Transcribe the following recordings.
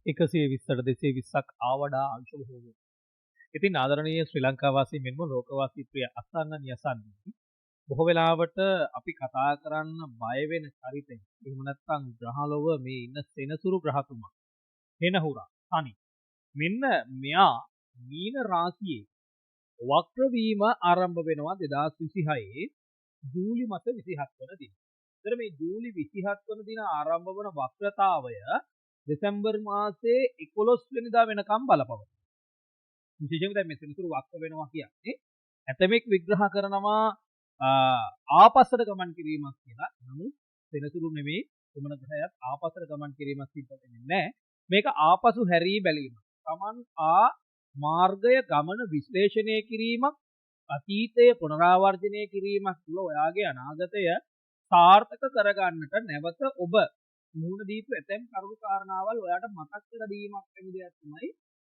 120ට 220ක් ආවඩා අංශ බොහෝ වේ. ඉතින් ආදරණීය ශ්‍රී ලංකාවාසී මෙන්ම ලෝකවාසී ප්‍රිය අසන්න නියසන්නේ බොහෝ වෙලාවට අපි කතා කරන්න බය වෙන චරිතය. එහෙම නැත්නම් ග්‍රහලොව මේ ඉන්න සෙනසුරු ග්‍රහතුමා. හෙනහුරා තනි. මෙන්න මෙයා මීන රාශියේ වක්‍ර වීම ආරම්භ වෙනවා 2026 ජූලි මාස 27 වන දින. ඒතර මේ ජූලි 27 වන දින ආරම්භ වන වක්‍රතාවය දෙසැම්බර් මාසයේ 11 වෙනිදා වෙනකම් බලපවතිනවා. විශේෂයෙන්ම දැන් මේ සෙනසුරු වක්‍ර වෙනවා කියන්නේ ඇතමෙක් විග්‍රහ කරනවා ආපස්සට ගමන් කිරීමක් කියලා. නමුත් සෙනසුරු නෙමෙයි කුමන ග්‍රහයක් ආපස්සට ගමන් කිරීමක් සිද්ධ වෙන්නේ නැහැ. මේක ආපසු හැරී බැලීම. Taman මාර්ගය ගමන විශ්ලේෂණය කිරීමක් අතීතය පුනරාවර්ජනය කිරීමක් තුළ ඔයාගේ අනාගතය සාර්ථක කරගන්නට නැවත ඔබ මුහුණ දීපු ඇතැම් කරුණු කාරණාවල් ඔයාට මතක් කර දීමක් වෙන දෙයක් තමයි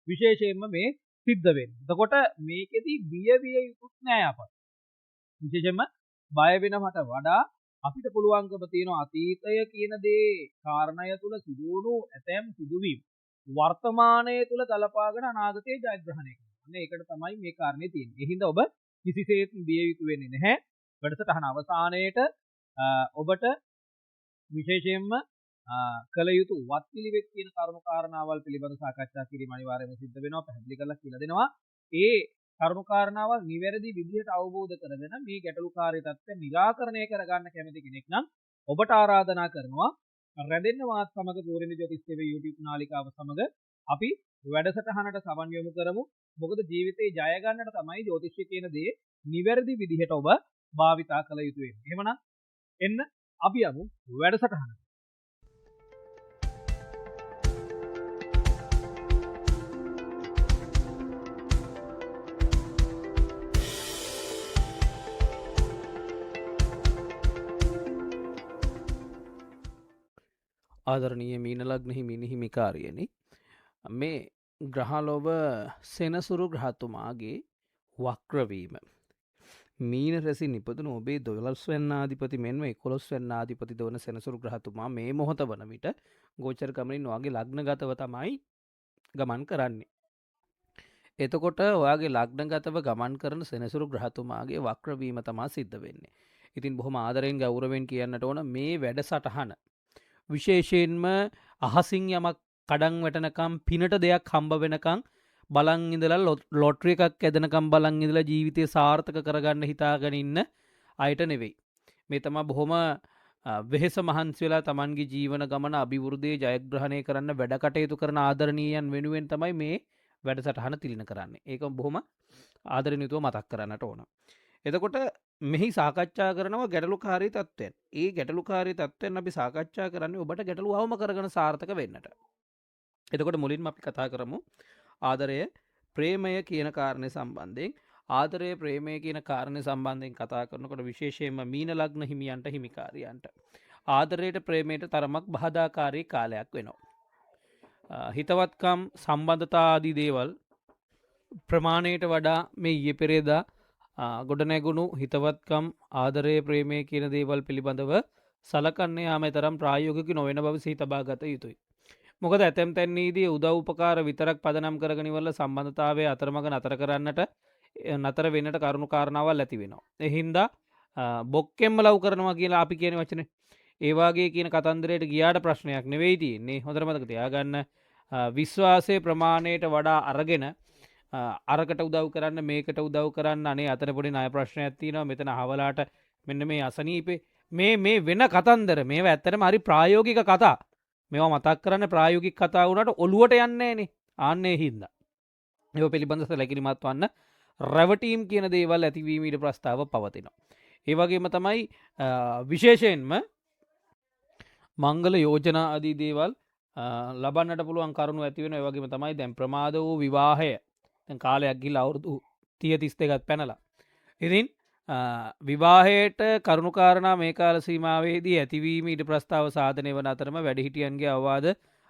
විශේෂයෙන්ම මේ සිද්ධ වෙන්නේ. එතකොට මේකෙදි බිය යුතුත් නෑ අපට. විශේෂයෙන්ම බය වෙනවට වඩා අපිට පුළුවන්කම තියෙන අතීතය කියන දේ කාරණය තුළ සිදු වුණු ඇතැම් සිදුවීම් වර්තමානය තුළ ගලපාගෙන අනාගතයේ ජයග්‍රහණය කරනවා. අන්න ඒකට තමයි මේ කාරණේ තියෙන්නේ. ඒ හින්දා ඔබ කිසිසේත් බිය යුතු වෙන්නේ නැහැ. වැඩසටහන අවසානයේට ඔබට විශේෂයෙන්ම කළ යුතු වත්පිළිවෙත් කියන කරුණු කාරණාවල් පිළිබඳව සාකච්ඡා කිරීම අනිවාර්යයෙන්ම සිද්ධ වෙනවා. පැහැදිලි කරලා කියලා දෙනවා. ඒ කරුණු කාරණාවල් නිවැරදි විදිහට අවබෝධ කරගෙන මේ ගැටලුකාරී තත්ත්වය निराකරණය කරගන්න කැමති කෙනෙක් නම් ඔබට ආරාධනා කරනවා රැඳෙන්න මාත් සමග පූර්ණ ජ්‍යොතිෂ්‍යවේ YouTube නාලිකාව සමග අපි වැඩසටහනට සමන් යොමු කරමු. මොකද ජීවිතේ ජය ගන්නට තමයි ජ්‍යොතිෂ්‍ය කියන දේ නිවැරදි විදිහට ඔබ භාවිතා කළ යුතු වෙන්නේ. එහෙමනම් එන්න අපි යමු වැඩසටහනට. ආදරණීය මීන ලග්න හිමිකාරියනි, මේ ග්‍රහලොව සෙනසුරු ග්‍රහතුමාගේ වක්‍රවීම මීන රැසි නිපදන ඔබේ 12 වෙන්නාධිපති මෙන්ම 11 වෙන්නාධිපති දවන සෙනසුරු ග්‍රහතුමා මේ මොහොත වන විට ගෝචර ගමනින් ඔයාගේ ලග්නගතව තමයි ගමන් කරන්නේ. එතකොට ඔයාගේ ලග්නගතව ගමන් කරන සෙනසුරු ග්‍රහතුමාගේ වක්‍රවීම තමා සිද්ධ වෙන්නේ. ඉතින් බොහොම ආදරෙන් ගෞරවයෙන් කියන්නට ඕන මේ වැඩසටහන විශේෂයෙන්ම අහසින් යමක් කඩන් වැටෙනකම් පිනට දෙයක් හම්බ වෙනකම් බලන් ඉඳලා ලොටරි එකක් ඇදෙනකම් බලන් ඉඳලා ජීවිතය සාර්ථක කරගන්න හිතාගෙන ඉන්න අයට නෙවෙයි. මේ තමයි බොහොම වෙහෙස මහන්සි වෙලා Tamanගේ ජීවන ගමන අභිවෘද්ධියේ ජයග්‍රහණය කරන්න වැඩ කටයුතු කරන ආදරණීයයන් වෙනුවෙන් තමයි මේ වැඩසටහන තිලින කරන්නේ. ඒක බොහොම ආදරෙන් යුතුව මතක් කරන්නට ඕන. එතකොට මෙහි සාකච්ඡා කරනවා ගැටලුකාරී තත්ත්වයන්. ඒ ගැටලුකාරී තත්ත්වයන් අපි සාකච්ඡා කරන්නේ ඔබට ගැටලු අවම කරගෙන සාර්ථක වෙන්නට. එතකොට මුලින්ම අපි කතා කරමු ආදරය ප්‍රේමය කියන කාරණේ සම්බන්ධයෙන්. ආදරය ප්‍රේමය කියන කාරණේ සම්බන්ධයෙන් කතා කරනකොට විශේෂයෙන්ම මීන ලග්න හිමියන්ට හිමිකාරියන්ට ආදරයට ප්‍රේමයට තරමක් බාධාකාරී කාලයක් වෙනවා. හිතවත්කම් සම්බන්ධතා ආදී දේවල් ප්‍රමාණයට වඩා මේ ඊයේ පෙරේදා ගොඩනැගුණු හිතවත්කම් ආදරය ප්‍රේමය කියන දේවල් පිළිබඳව සලකන්නේ යාම තරම් ප්‍රායෝගික නොවන බව සිහි තබා ගත යුතුයි. මොකද ඇතැම් තැන්නේදී උදව් උපකාර විතරක් පදනම් කරගෙන ඉවරලා සම්බන්ධතාවය අතරමඟ නතර කරන්නට නතර වෙන්නට කරුණු කාරණාවල් ඇති වෙනවා. ඒ හින්දා බොක්කෙම්ම ලව් කරනවා කියලා අපි කියන වචනේ ඒ වාගේ කියන කතන්දරයට ගියාට ප්‍රශ්නයක් නෙවෙයි තියෙන්නේ. හොඳට මතක තියාගන්න විශ්වාසයේ ප්‍රමාණයට වඩා අරගෙන අරකට උදව් කරන්න මේකට උදව් කරන්න අනේ අතන පොඩි ණය ප්‍රශ්නයක් තියෙනවා මෙතන අහවලාට මෙන්න මේ අසනීපේ මේ වෙන කතන්දර මේවා ඇත්තටම හරි ප්‍රායෝගික කතා. මේවා මතක් කරන්න ප්‍රායෝගික කතා වුණාට ඔලුවට යන්නේ නැහනේ. ආන්නේ හින්දා. ඒව පිළිබඳව සැලකිලිමත් වන්න රැවටීම් කියන දේවල් ඇතිවීම ඊට ප්‍රස්තාව පවතිනවා. ඒ වගේම තමයි විශේෂයෙන්ම මංගල යෝජනා ආදී දේවල් ලබන්නට පුළුවන් කරුණු ඇති වෙනවා. ඒ වගේම තමයි දැන් ප්‍රමාද වූ විවාහය දැන් කාලයක් ගිහිල්ලා අවුරුදු 30 32ක් පැනලා. ඉතින් විවාහයට කරුණු කාරණා මේ කාල සීමාවේදී ඇතිවීම ඊට ප්‍රස්තාව සාධනය වන අතරම වැඩිහිටියන්ගේ අවවාද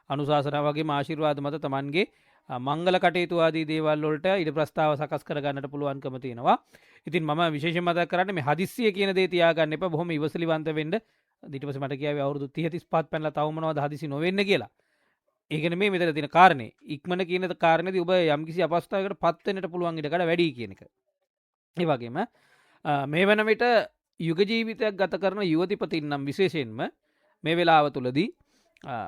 අනුශාසනා වගේම ආශිර්වාද මත Tamanගේ මංගල කටයුතු ආදී දේවල් වලට ඊට ප්‍රස්තාව සකස් කර ගන්නට පුළුවන්කම තියෙනවා. ඉතින් මම විශේෂයෙන් මතක් කරන්නේ මේ හදිස්සිය කියන දේ තියාගන්න එපා. බොහොම ඉවසිලිවන්ත වෙන්න. ඊට පස්සේ මට කියාවේ අවුරුදු 30 35 පැනලා තව මොනවද හදිසි නොවෙන්නේ කියලා. ඒකන මේ මෙතන තින කාරණය ඉක්මන කියන කාරණද ඔබ යම්කිසි අපස්ථාවකට පත්වනට පුළුවන් ඉටකට වැඩි කියන එක. ඒ වගේම මේ වන විට යුග ජීවිතයක් ගත කරන යුවතිපතින් නම් විශේෂයෙන්ම මේ වෙලාව තුළදී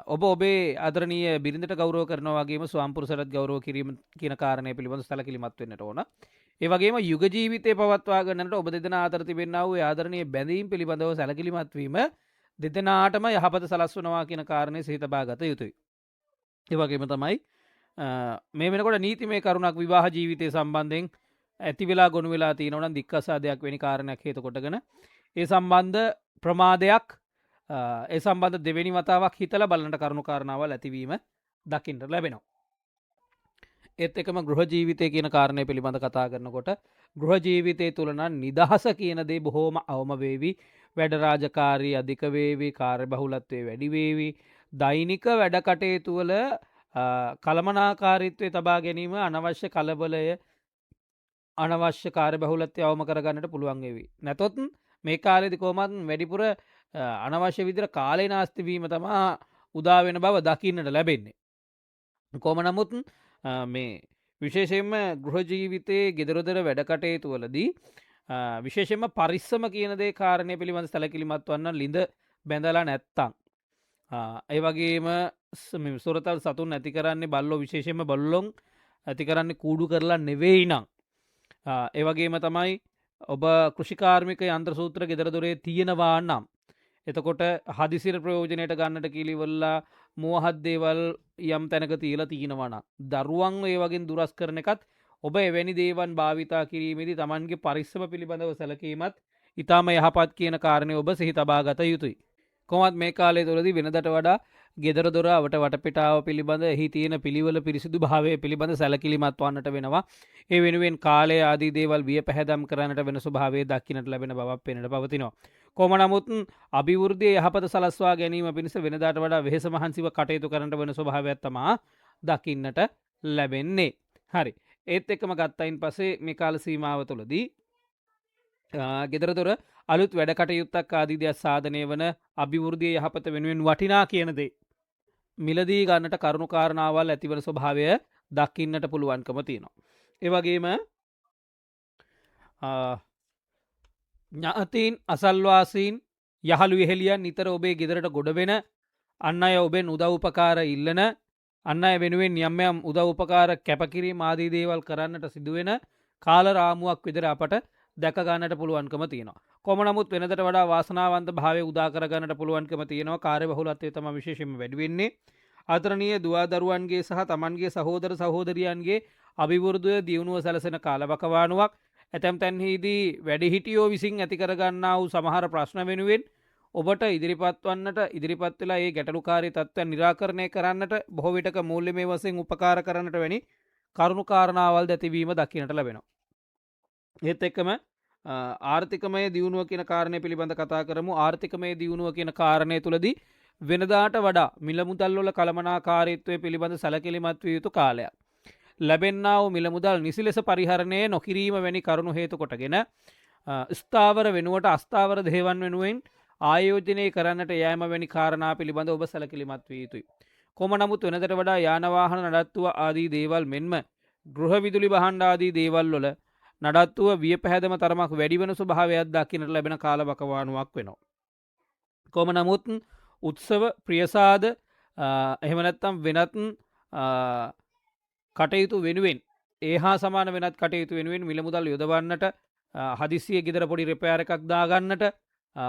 ඔබ ඔබේ අදරනීය බිරිඳට ගෞරව කරනවාගේම ස්වාම්පුරුසරත් ගෞරව කිරීම කියන කාරණය පිළිබඳ සැලකිලිමත් වෙන්නට ඕන. ඒ වගේම යුග ජීවිතය පවත්වා ගන්නට ඔබ දෙදෙනා අතර තිබෙන්නා වූ ආදරණීය බැඳීම් පිළිබඳව සැලකිලිමත් වීම දෙදෙනාටම යහපත සලස්වනවා කියන කාරණය සිහි තබා ගත යුතුයි. ඒ වගේම තමයි මේ වෙනකොට නීතිමය කරුණක් විවාහ ජීවිතය සම්බන්ධයෙන් ඇති වෙලා ගොනු වෙලා තියෙනවා නම් දික්කසාදයක් වැනි කාරණයක් හේතු කොටගෙන ඒ සම්බන්ධ ප්‍රමාදයක් ඒ සම්බන්ධ දෙවෙනි වතාවක් හිතලා බලන්නට කරුණු කාරණාවල් ඇතිවීම දකින්නට ලැබෙනවා. ඒත් එකම ගෘහ ජීවිතය කියන කාරණය පිළිබඳ කතා කරනකොට ගෘහ ජීවිතය තුළ නම් නිදහස කියන දේ බොහෝම අවම වේවි. වැඩ රාජකාරී අධික වේවි, කාර්යබහුලත්වයේ වැඩි වේවි. දෛනික වැඩ කටයුතු වල කළමනාකාරීත්වය තබා ගැනීම අනවශ්‍ය කලබලය අනවශ්‍ය කාර්යබහුලත්වය අවම කරගන්නට පුළුවන් වේවි. නැතොත් මේ කාලෙදි කොහොමත් වැඩිපුර අනවශ්‍ය විදිහට කාලේ නාස්ති වීම තමා උදා වෙන බව දකින්නට ලැබෙන්නේ. කොහොම නමුත් මේ විශේෂයෙන්ම ගෘහ ජීවිතයේ ගෙදරදොර වැඩ කටයුතු වලදී විශේෂයෙන්ම පරිස්සම කියන දේ කාරණය පිළිබඳ සැලකිලිමත් වන්න ලිඳ බැඳලා නැත්තම් ඒ වගේම සොරතල් සතුන් ඇති කරන්නේ බල්ලෝ විශේෂයෙන්ම බල්ලොන් ඇති කරන්නේ කූඩු කරලා නෙවෙයි නම් ඒ වගේම තමයි ඔබ කෘෂිකාර්මික යන්ත්‍ර සූත්‍ර ගෙදරදොරේ තියෙනවා නම් එතකොට හදිසිර ප්‍රයෝජනයට ගන්නට කිලිවල්ලා මුවහත් දේවල් යම් තැනක තියලා තියෙනවන. දරුවන් ඒ වගේ දුරස් කරන එකත් ඔබ එවැනි දේවන් භාවිතා කිරීමේදී තමන්ගේ පරිස්සම පිළිබඳව සැලකීමත් ඉතාම යහපත් කියන කාරණය ඔබ සිහි තබා ගත යුතුයි. කොමත් මේ කාලේ තුළදී වෙනදට වඩා ගෙදර දොරවට වටපිටාව පිළිබඳ එහි තියෙන පිළිවෙල පිරිසිදු භාවය පිළිබඳ සැලකිලිමත් වන්නට වෙනවා. ඒ වෙනුවෙන් කාලය ආදී දේවල් විය පැහැදම් කරන්නට වෙන ස්වභාවය දක්ිනට ලැබෙන බවක් පෙනට පවතිනවා. කොම නමුත් අභිවෘද්ධිය යහපත සලස්වා ගැනීම පිණිස වෙනදාට වඩා වෙහෙස මහන්සිව කටයුතු කරන්නට වෙන ස්වභාවයක් තමා දකින්නට ලැබෙන්නේ. හරි. ඒත් එක්කම ගත්තයින් පස්සේ මේ කාල සීමාව තුළදී ගෙදරදොර අලුත් වැඩ කටයුත්තක් ආදී දෙයක් සාධනය වන අභිවෘද්ධිය යහපත වෙනුවෙන් වටිනා කියන දේ මිලදී ගන්නට කරුණු කාරණාවල් ඇතිවන ස්වභාවය දකින්නට පුළුවන්කම තියෙනවා. ඒ වගේම ඥාතීන් අසල්වාසීන් යහළු ඉහෙලියන් නිතර ඔබේ ගෙදරට ගොඩ වෙන අන්න අය ඔබෙන් උදව් උපකාර ඉල්ලන අන්න අය වෙනුවෙන් යම් යම් උදව් උපකාර කැපකිරීම ආදී දේවල් කරන්නට සිදුවෙන කාල රාමුවක් විතර අපට දැක ගන්නට පුළුවන්කම තියෙනවා. කොම නමුත් වෙනදට වඩා වාසනාවන්ත භාවය උදා කරගන්නට පුළුවන්කම තියෙනවා. කාර්යබහුලත්වය තමයි විශේෂයෙන්ම වැඩි වෙන්නේ. ආදරණීය දුවදරුවන්ගේ සහ තමන්ගේ සහෝදර සහෝදරියන්ගේ අභිවෘද්ධිය දියුණුව සැලසෙන කාලවකවානුවක්. ඇතැම් තැන්හිදී වැඩිහිටියෝ විසින් ඇති කරගන්නා වූ සමහර ප්‍රශ්න වෙනුවෙන් ඔබට ඉදිරිපත් වන්නට ඉදිරිපත් වෙලා ඒ ගැටලුකාරී තත්ත්වයන් निराකරණය කරන්නට බොහෝ විටක මූල්‍යමය වශයෙන් උපකාර කරන්නට වැනි කරුණු කාරණාවල් ඇතිවීම දකින්නට ලැබෙනවා. ඒත් එක්කම ආර්ථිකමය දියුණුව කියන කාරණය පිළිබඳ කතා කරමු. ආර්ථිකමය දියුණුව කියන කාරණය තුළදී වෙනදාට වඩා මිල මුදල් වල කළමනාකාරීත්වය පිළිබඳ සැලකිලිමත් විය යුතු කාලයක්. ලැබෙන්නා වූ මිල මුදල් නිසි ලෙස පරිහරණය නොකිරීම වැනි කරුණු හේතු කොටගෙන ස්ථාවර වෙනුවට අස්ථාවර දේවන් වෙනුවෙන් ආයෝජනය කරන්නට යෑම වැනි කාරණා පිළිබඳ ඔබ සැලකිලිමත් විය යුතුයි. කොම නමුත් වෙනදට වඩා යාන වාහන නඩත්තුව ආදී දේවල් මෙන්ම ගෘහ විදුලි භාණ්ඩ ආදී දේවල් වල නඩත්තුව විය පැහැදම තරමක් වැඩි වෙන ස්වභාවයක් දක්ිනට ලැබෙන කාලවකවානුවක් වෙනවා. කොම නමුත් උත්සව ප්‍රියසාද එහෙම නැත්නම් වෙනත් කටයුතු වෙනුවෙන් ඒ හා සමාන වෙනත් කටයුතු වෙනුවෙන් මිල මුදල් යොදවන්නට හදිසිය ගෙදර පොඩි රිපෙයාර් එකක් දාගන්නට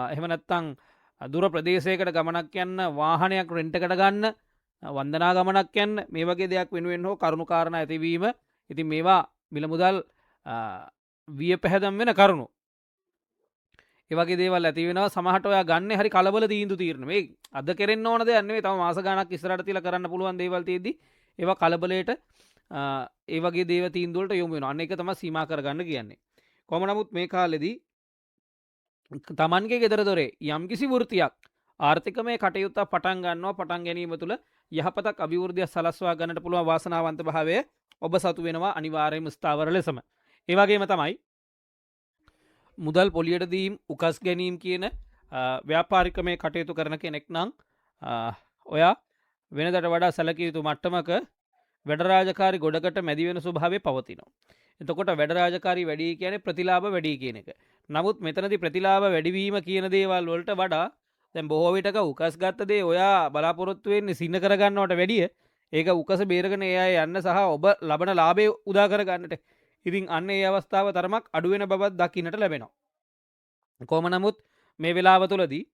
එහෙම නැත්නම් දුර ප්‍රදේශයකට ගමනක් යන්න වාහනයක් රෙන්ට් එකට ගන්න වන්දනා ගමනක් යන්න මේ වගේ දෙයක් වෙනුවෙන් හෝ කරුණු කාරණා ඇතිවීම ඉතින් මේවා මිල මුදල් විය පැහැදම් වෙන කරුණු. ඒ වගේ දේවල් ඇති වෙනවා. සමහරට ඔයා ගන්න හරි කලබල තීන්දුව తీරන. මේ අද කෙරෙන්න ඕන දෙයක් නෙවෙයි. තව මාස ගාණක් ඉස්සරහට තියලා කරන්න පුළුවන් දේවල් තියෙද්දි ඒවා කලබලයට ඒ වගේ දේව තීන්දුව වලට යොමු වෙනවා. අන්න ඒක තමයි සීමා කරගන්න කියන්නේ. කොහොම නමුත් මේ කාලෙදී තමන්ගේ ගෙදර දොරේ යම්කිසි වෘත්තියක් ආර්ථිකමය කටයුත්ත පටන් ගන්නවා. පටන් ගැනීම තුළ යහපතක් අභිවෘද්ධිය සලස්වා ගන්නට පුළුවන් වාසනාවන්ත භාවය ඔබ සතු වෙනවා අනිවාර්යයෙන්ම ස්ථාවර ලෙසම. ඒ වගේම තමයි මුදල් පොලියට දීම් උකස් ගැනීම කියන ව්‍යාපාරිකමය කටයුතු කරන කෙනෙක් නම් ඔයා වෙනදට වඩා සැලකිය යුතු මට්ටමක වැඩ රාජකාරි ගොඩකට මැදි වෙන ස්වභාවය පවතිනවා. එතකොට වැඩ රාජකාරි වැඩි කියන්නේ ප්‍රතිලාභ වැඩි කියන එක. නමුත් මෙතනදී ප්‍රතිලාභ වැඩිවීම කියන දේවල් වලට වඩා දැන් බොහෝ විටක උකස් ගත්ත දේ ඔයා බලාපොරොත්තු වෙන්නේ සින්න කරගන්නවට වැඩිය ඒක උකස බේරගෙන ඒ අය යන්න සහ ඔබ ලබන ලාභය උදා කරගන්නට. ඉතින් අන්න ඒ අවස්ථාව තරමක් අඩු වෙන බවත් දකින්නට ලැබෙනවා. කොහොම නමුත් මේ වෙලාව තුළදී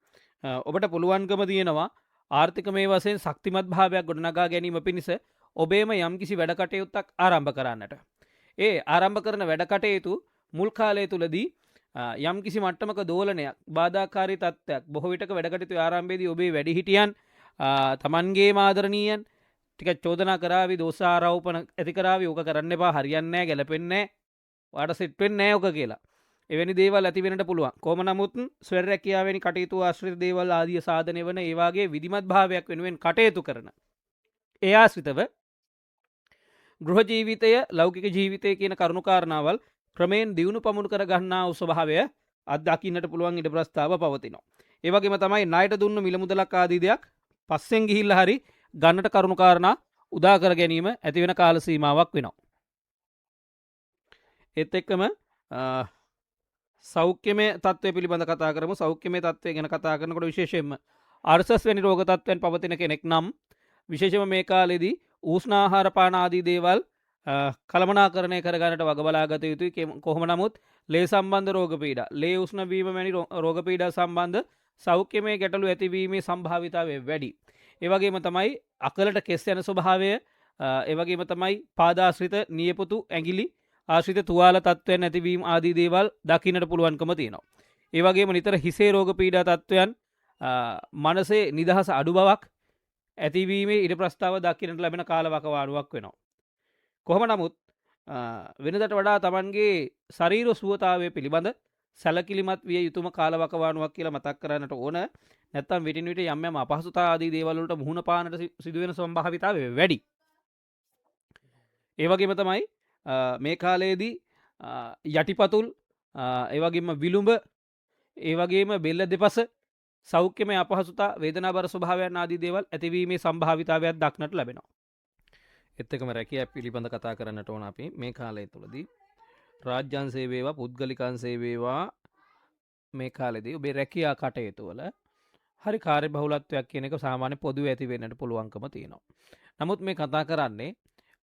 ඔබට පුළුවන්කම තියෙනවා ආර්ථික මේ වශයෙන් ශක්තිමත් භාවයක් ගොඩනගා ගැනීම පිණිස ඔබේම යම්කිසි වැඩ කටයුත්තක් ආරම්භ කරන්නට. ඒ ආරම්භ කරන වැඩ කටයුතු මුල් කාලය තුලදී යම්කිසි මට්ටමක දෝලනයක් බාධාකාරී තත්ත්වයක් බොහෝ විටක වැඩ කටයුතු ආරම්භයේදී ඔබේ වැඩිහිටියන් තමන්ගේ ආදරණීයන් ටිකක් චෝදනා කරાવી දෝෂාරෝපණ ඇති කරાવી ඕක කරන්න එපා හරියන්නේ නැහැ ගැලපෙන්නේ නැහැ වාට සෙට් වෙන්නේ නැහැ ඕක කියලා. එවැනි දේවල් ඇති වෙන්නට පුළුවන්. කොහොම නමුත් ස්වෛර රැකියාවෙනි කටයුතු ආශ්‍රිත දේවල් ආදී සාධන වෙන ඒ වාගේ විධිමත් භාවයක් වෙනුවෙන් කටයුතු කරන ඒ ආශ්‍රිතව ගෘහ ජීවිතය ලෞකික ජීවිතය කියන කරුණු කාරණාවල් ක්‍රමයෙන් දියුණු පමුණු කර ගන්නා වූ ස්වභාවය අත්දකින්නට පුළුවන් ඉඩ ප්‍රස්තාව පවතිනවා. ඒ වගේම තමයි ණයට දුන්න මිල මුදලක් ආදී දෙයක් පස්සෙන් ගිහිල්ලා හරි ගන්නට කරුණු කාරණා උදා කර ගැනීම ඇති වෙන කාල සීමාවක් වෙනවා. ඒත් එක්කම සෞඛ්‍යමය තත්ත්වය පිළිබඳ කතා කරමු. සෞඛ්‍යමය තත්ත්වය ගැන කතා කරනකොට විශේෂයෙන්ම අර්සස් වැනි රෝග තත්ත්වයන් පවතින කෙනෙක් නම් විශේෂම මේ කාලෙදී උෂ්ණ ආහාර පාන ආදී දේවල් කළමනාකරණය කරගන්නට වග බලාගත යුතුයි. කොහොම නමුත් ලේ සම්බන්ධ රෝග පීඩා, ලේ උෂ්ණ වීම වැනි රෝග පීඩා සම්බන්ධ සෞඛ්‍යමය ගැටලු ඇතිවීමේ සම්භාවිතාවය වැඩි. ඒ වගේම තමයි අකලට කෙස් යන ස්වභාවය, ඒ වගේම තමයි පාදාශ්‍රිත නියපොතු ඇඟිලි ආශ්‍රිත තුවාල තත්ත්වයන් ඇතිවීම ආදී දේවල් දකින්නට පුළුවන්කම තියෙනවා. ඒ වගේම නිතර හිසේ රෝග පීඩා තත්ත්වයන්, මනසේ නිදහස අඩු බවක් ඇතිවීමේ ඉඩ ප්‍රස්තාව දකින්නට ලැබෙන කාලවකවානුවක් වෙනවා. කොහොම නමුත් වෙනදට වඩා තමන්ගේ ශරීර සුවතාවය පිළිබඳ සැලකිලිමත් විය යුතුම කාලවකවානුවක් කියලා මතක් කරන්නට ඕන. නැත්තම් විටින් විට යම් යම් අපහසුතා ආදී දේවල් වලට මුහුණ පාන්නට සිදුවෙන සම්භාවිතාවය වැඩි. ඒ වගේම තමයි මේ කාලයේදී යටිපතුල්, ඒ වගේම විලුඹ, ඒ වගේම බෙල්ල දෙපස සෞඛ්‍යමය අපහසුතා, වේදනාබර ස්වභාවයන් ආදී දේවල් ඇතිවීමේ සම්භාවිතාවයක් දක්නට ලැබෙනවා. ඒත් එක්කම රැකියාව පිළිබඳ කතා කරන්නට ඕන අපි මේ කාලය තුළදී. රාජ්‍යාංශේ වේවා පුද්ගලිකාංශේ වේවා මේ කාලෙදී ඔබේ රැකියා කටයුතු වල හරි කාර්යබහුලත්වයක් කියන එක සාමාන්‍ය පොදුවේ ඇති වෙන්නට පුළුවන්කම තියෙනවා. නමුත් මේ කතා කරන්නේ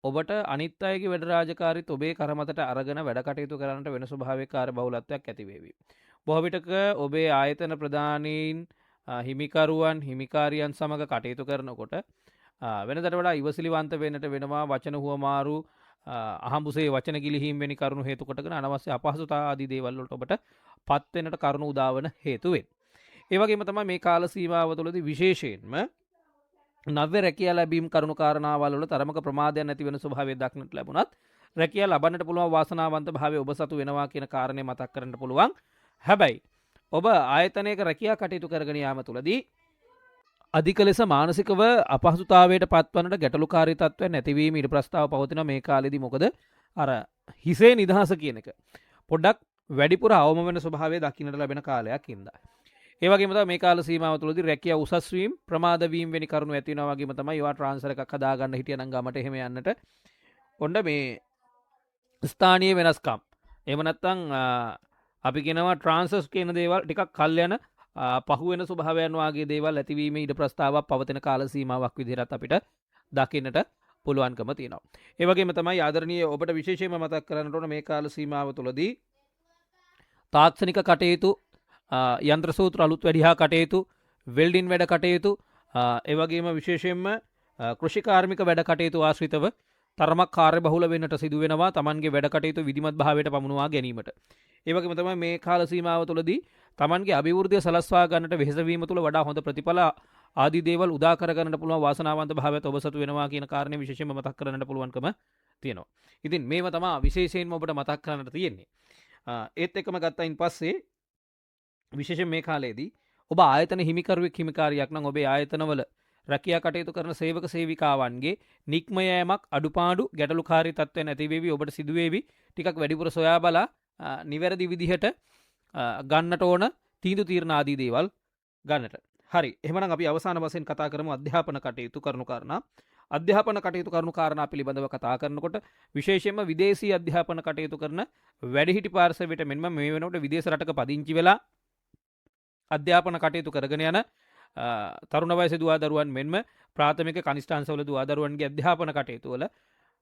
ඔබට අනිත් අයගේ වැඩ රාජකාරීත් ඔබේ කරමතට අරගෙන වැඩ කටයුතු කරන්නට වෙන ස්වභාවික කාර්යබහුලත්වයක් ඇති වේවි. බොහෝ විටක ඔබේ ආයතන ප්‍රධානීන්, හිමිකරුවන්, හිමිකාරියන් සමග කටයුතු කරනකොට වෙනදට වඩා ඉවසිලිවන්ත වෙන්නට වෙනවා. වචන හුවමාරු, අහඹුසේ වචන ගිලිහීම් වැනි කරුණු හේතු කොටගෙන අනවශ්‍ය අපහසුතා ආදී දේවල් වලට ඔබට පත් වෙන්නට කරුණු උදාවන හේතු වෙයි. ඒ වගේම තමයි මේ කාල සීමාව තුළදී විශේෂයෙන්ම නව්‍ය රැකියා ලැබීම් කරුණු කාරණාවල් වල තරමක ප්‍රමාදයක් නැති වෙන ස්වභාවයක් දක්නට ලැබුණත් රැකියා ලබන්නට පුළුවන් වාසනාවන්ත භාවය ඔබ සතු වෙනවා කියන කාරණේ මතක් කරන්න පුළුවන්. හැබැයි ඔබ ආයතනයක රැකියා කටයුතු කරගෙන යාම තුළදී අධික ලෙස මානසිකව අපහසුතාවයට පත්වන්නට ගැටලුකාරී තත්ත්වයන් නැතිවීම ඉඩ ප්‍රස්තාව පවතින මේ කාලෙදී. මොකද අර හිසේ නිදහස කියන එක පොඩ්ඩක් වැඩිපුර අවම වෙන ස්වභාවය දකින්නට ලැබෙන කාලයක් ඉඳලා. ඒ වගේම තමයි මේ කාල සීමාව තුළදී රැකියාව උසස් වීම, ප්‍රමාද වීම වැනි කරුණු ඇති වෙනවා. වගේම තමයි ඒවා ට්‍රාන්ස්ෆර් එකක් හදා ගන්න හිටියනම් ගමට එහෙම යන්නට ඔන්න මේ ස්ථානීය වෙනස්කම්, එහෙම නැත්නම් අපි කියනවා ට්‍රාන්ස්ෆර්ස් කියන දේවල් ටිකක් කල් යන පහුවෙන ස්වභාවයන් වාගේ දේවල් ඇතිවීම ඉඩ ප්‍රස්තාවක් පවතින කාල සීමාවක් විදිහට අපිට දකින්නට පුළුවන්කම තියෙනවා. ඒ වගේම තමයි ආදරණීය ඔබට විශේෂයෙන්ම මතක් කරන්නට ඕන මේ කාල සීමාව තුළදී තාක්ෂණික කටයුතු, යන්ත්‍ර සූත්‍ර අලුත් වැඩිහා කටයුතු, වෙල්ඩින් වැඩ කටයුතු, ඒ වගේම විශේෂයෙන්ම කෘෂිකාර්මික වැඩ කටයුතු ආශ්‍රිතව තරමක් කාර්යබහුල වෙන්නට සිදු වෙනවා තමන්ගේ වැඩ කටයුතු විධිමත් භාවයට පමුණවා ගැනීමට. ඒ වගේම තමයි මේ කාල සීමාව තුළදී තමන්ගේ අභිවෘද්ධිය සලස්වා ගන්නට වෙහෙසවීම තුළ වඩා හොඳ ප්‍රතිඵල ආදී දේවල් උදා කර ගන්නට පුළුවන් වාසනාවන්ත භාවයත් ඔබ සතු වෙනවා කියන කාරණේ විශේෂයෙන්ම මතක් කරගන්නට පුළුවන්කම තියෙනවා. ඉතින් මේව තමයි විශේෂයෙන්ම ඔබට මතක් කරන්නට තියෙන්නේ. ඒත් එක්කම ගත්තයින් පස්සේ විශේෂයෙන් මේ කාලයේදී ඔබ ආයතන හිමිකරුවෙක්, හිමිකාරියක් නම් ඔබේ ආයතනවල රැකියා කටයුතු කරන සේවක සේවිකාවන්ගේ නික්ම යෑමක්, අඩුපාඩු, ගැටලුකාරී තත්ත්වයන් ඇති වේවි. ඔබට සිදු වේවි ටිකක් වැඩිපුර සොයා බලා නිවැරදි විදිහට ගන්නට ඕන තීන්දුව తీරන ආදී දේවල් ගන්නට. හරි එහෙමනම් අපි අවසාන වශයෙන් කතා කරමු අධ්‍යාපන කටයුතු කරුණු කාරණා. අධ්‍යාපන කටයුතු කරුණු කාරණා පිළිබඳව කතා කරනකොට විශේෂයෙන්ම විදේශී අධ්‍යාපන කටයුතු කරන වැඩිහිටි පාර්ශවයට මෙන්ම මේ වෙනකොට විදේශ රටක පදිංචි වෙලා අධ්‍යාපන කටයුතු කරගෙන යන තරුණ වයසේ දුවා දරුවන් මෙන්ම ප්‍රාථමික කනිෂ්ඨාංශවල දුවා දරුවන්ගේ අධ්‍යාපන කටයුතු වල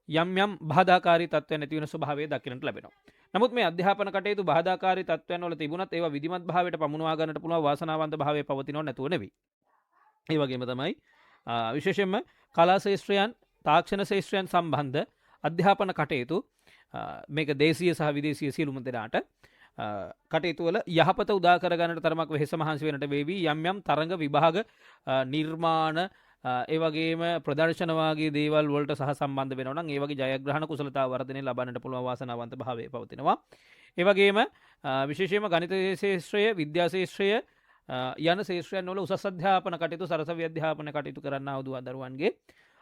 යම් බාධාකාරී තත්ත්වයන් නැති වෙන ස්වභාවය දකින්නට ලැබෙනවා. නමුත් මේ අධ්‍යාපන කටයුතු බාධාකාරී තත්ත්වයන් වල තිබුණත් ඒවා විධිමත් භාවයට පමුණවා ගන්නට පුළුවන් වාසනාවන්ත භාවයේ පවතිනව නැතුව නෙවෙයි. ඒ වගේම තමයි විශේෂයෙන්ම කලා ශාස්ත්‍රයන් තාක්ෂණ ශාස්ත්‍රයන් සම්බන්ධ අධ්‍යාපන කටයුතු මේක දේශීය සහ විදේශීය සියලුම දෙනාට කටයුතු වල යහපත උදා කර ගන්නට තරමක් වෙහෙස මහන්සි වෙනට වේවි. යම් තරඟ විභාග නිර්මාණ ඒ වගේම ප්‍රදර්ශන වාගේ දේවල් වලට සහ සම්බන්ධ වෙනවා නම් ඒ වගේ ජයග්‍රහණ කුසලතා වර්ධනය ලබන්නට පුළුවන් වාසනාවන්ත භාවයේ පවතිනවා. ඒ වගේම විශේෂයෙන්ම ගණිත ශාස්ත්‍රය විද්‍යා ශාස්ත්‍රය යන ශාස්ත්‍රයන් වල උසස් අධ්‍යාපන කටයුතු සරසවි අධ්‍යාපන කටයුතු කරන්නා වූ දරුවන්ගේ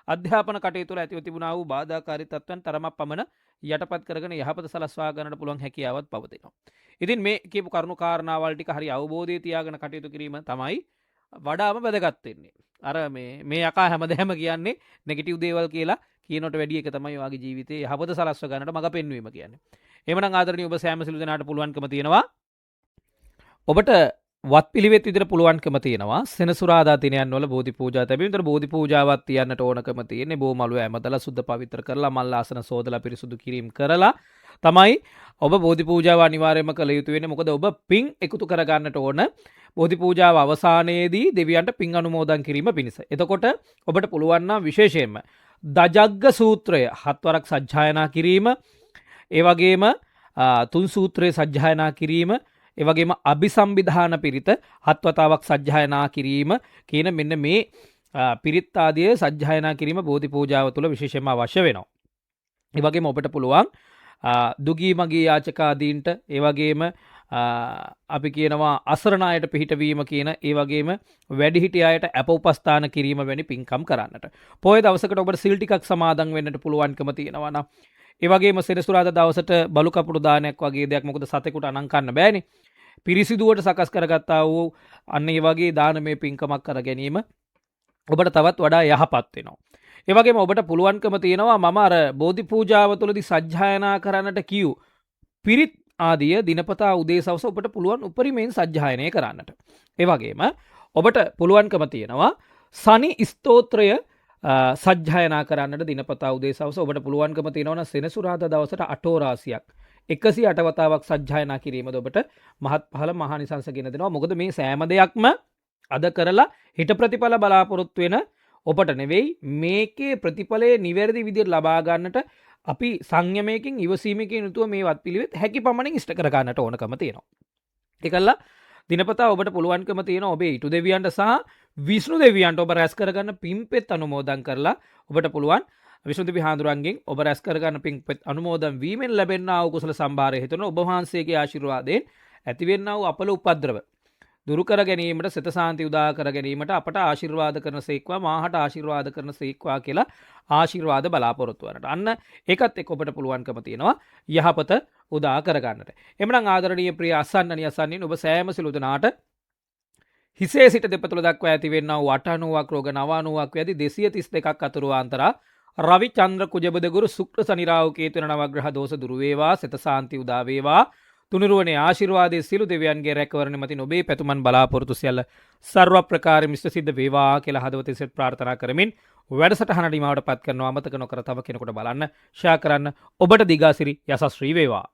අධ්‍යාපන කටයුතු වල ඇතිව තිබුණා වූ බාධාකාරී තත්ත්වයන් තරමක් පමණ යටපත් කරගෙන යහපත සලස්වා ගන්නට පුළුවන් හැකියාවක් පවතිනවා. ඉතින් මේ කියපු කරුණු කාරණාවල් ටික හරි අවබෝධයේ තියාගෙන කටයුතු කිරීම තමයි වඩාම වැදගත් වෙන්නේ. අර මේ යකා හැමදේම කියන්නේ නෙගටිව් දේවල් කියලා කියනට වැඩි එක තමයි ඔයාගේ ජීවිතේ යහපත සලස්ව ගන්නට මඟ පෙන්වීම කියන්නේ. එහෙමනම් ආදරණීය ඔබ සෑම සිළු දෙනාට පුළුවන්කම තියෙනවා. ඔබට වත් පිළිවෙත් විදිහට පුළුවන්කම තියෙනවා. සෙනසුරාදා දිනයන් වල බෝධි පූජා තැබීම. උතර බෝධි පූජාවක් තියන්නට ඕනකම තියෙන්නේ. බෝ මළුව ඇමදලා සුද්ධ පවිත්‍ර කරලා මල් ආසන සෝදලා පිරිසුදු කිරීම කරලා තමයි ඔබ බෝධි පූජාව අනිවාර්යයෙන්ම කළ යුතු වෙන්නේ. මොකද ඔබ පින් එකතු කර ගන්නට ඕන. බෝධි පූජාව අවසානයේදී දෙවියන්ට පින් අනුමෝදන් කිරීම පිණිස. එතකොට ඔබට පුළුවන් නම් විශේෂයෙන්ම දජග්ග සූත්‍රය 7 වරක් සජ්ජායනා කිරීම, ඒ වගේම තුන් සූත්‍රයේ සජ්ජායනා කිරීම, ඒ වගේම අභිසම්විධාන පිරිත 7 වතාවක් සජ්ජායනා කිරීම කියන මෙන්න මේ පිරිත් ආදිය සජ්ජායනා කිරීම බෝධි පූජාව තුළ විශේෂයෙන්ම අවශ්‍ය වෙනවා. ඒ වගේම ඔබට පුළුවන් දුගී මගී යාචකාදීන්ට ඒ වගේම අපි කියනවා අසරණ අයට පිහිටවීම කියන ඒ වගේම වැඩිහිටි අයට අප උපස්ථාන කිරීම වැනි පින්කම් කරන්නට. පොය දවසකට ඔබට සිල් ටිකක් සමාදන් වෙන්නට පුළුවන්කම තියෙනවා නම් ඒ වගේම සෙනසුරාදා දවසට බලු කපුරු දානයක් වගේ දෙයක් මොකද සතෙකුට අනන් කන්න බෑනේ. පිරිසිදුවට සකස් කරගත්තා වූ අන්න ඒ වගේ දානමය පින්කමක් කර ගැනීම ඔබට තවත් වඩා යහපත් වෙනවා. ඒ වගේම ඔබට පුළුවන්කම තියෙනවා මම අර බෝධි පූජාව තුළදී සජ්ජායනා කරන්නට කියු පිරිත් ආදිය දිනපතා උදේ සවස ඔබට පුළුවන් උපරිමයෙන් සජ්ජායනය කරන්නට. ඒ වගේම ඔබට පුළුවන්කම තියෙනවා සනි ස්තෝත්‍රය සජ්ජායනා කරන්නට දිනපතා උදේ සවස ඔබට පුළුවන්කම තියෙනවා සෙනසුරාදා දවසට අටෝරාසියක් 108 වතාවක් සජ්ජායනා කිරීමද ඔබට මහත් පහළ මහානිසංස ගෙන දෙනවා. මොකද මේ සෑම දෙයක්ම අද කරලා හිත ප්‍රතිඵල බලාපොරොත්තු වෙන ඔබට නෙවෙයි මේකේ ප්‍රතිඵලයේ නිවැරදි විදිහට ලබා ගන්නට අපි සංයමයකින් ඉවසීමකින් යුතුව මේ වත් පිළිවෙත් හැකි පමණින් ඉෂ්ට කර ගන්නට ඕනකම තියෙනවා. ඒකල්ලා දිනපතා ඔබට පුළුවන්කම තියෙනවා ඔබේ ඊටු දෙවියන්ට සහ විෂ්ණු දෙවියන්ට ඔබ රැස් කරගන්න පින්පෙත් අනුමෝදන් කරලා ඔබට පුළුවන් විෂ්ණු දෙවි හාමුදුරන්ගෙන් ඔබ රැස් කරගන්න පින්පෙත් අනුමෝදන් වීමෙන් ලැබෙනා වූ කුසල සම්භාරය හේතුන ඔබ වහන්සේගේ ආශිර්වාදයෙන් ඇතිවෙනා වූ අපල උපද්‍රව දුරු කර ගැනීමට සිත සාන්ති උදා කර ගැනීමට අපට ආශිර්වාද කරන සේක්වා මාහට ආශිර්වාද කරන සේක්වා කියලා ආශිර්වාද බලාපොරොත්තු වන්නට. අන්න ඒකත් එක්ක ඔබට පුළුවන්කම තියෙනවා යහපත උදා කරගන්නට. එමනම් ආදරණීය ප්‍රිය අසන්නනියසන්නින් ඔබ සෑම සිළු දෙනාට හිසේ සිට දෙපතුල දක්වා ඇතිවෙනා වූ 89ක් රෝග 92ක් වැදි 232ක් අතුරු අන්තරා රවි චන්ද්‍ර කුජබද ගුරු ශුක්‍ර සනි රාහු කේතු නවග්‍රහ දෝෂ දුරු වේවා සිත සාන්ති උදා වේවා. තුනුරුවනේ ආශිර්වාදයේ සිළු දෙවියන්ගේ රැකවරණ මතින් ඔබේ පැතුමන් බලාපොරොත්තු සියල්ල සර්ව ප්‍රකාරයෙන් ඉෂ්ට සිද්ධ වේවා කියලා හදවතින් සෙත් ප්‍රාර්ථනා කරමින් වැඩසටහන නිමවට පත් කරනවා. අමතක නොකර තව කෙනෙකුට බලන්න ෂෙයා කරන්න. ඔබට දිගාසිරි යසස්ශ්‍රී වේවා.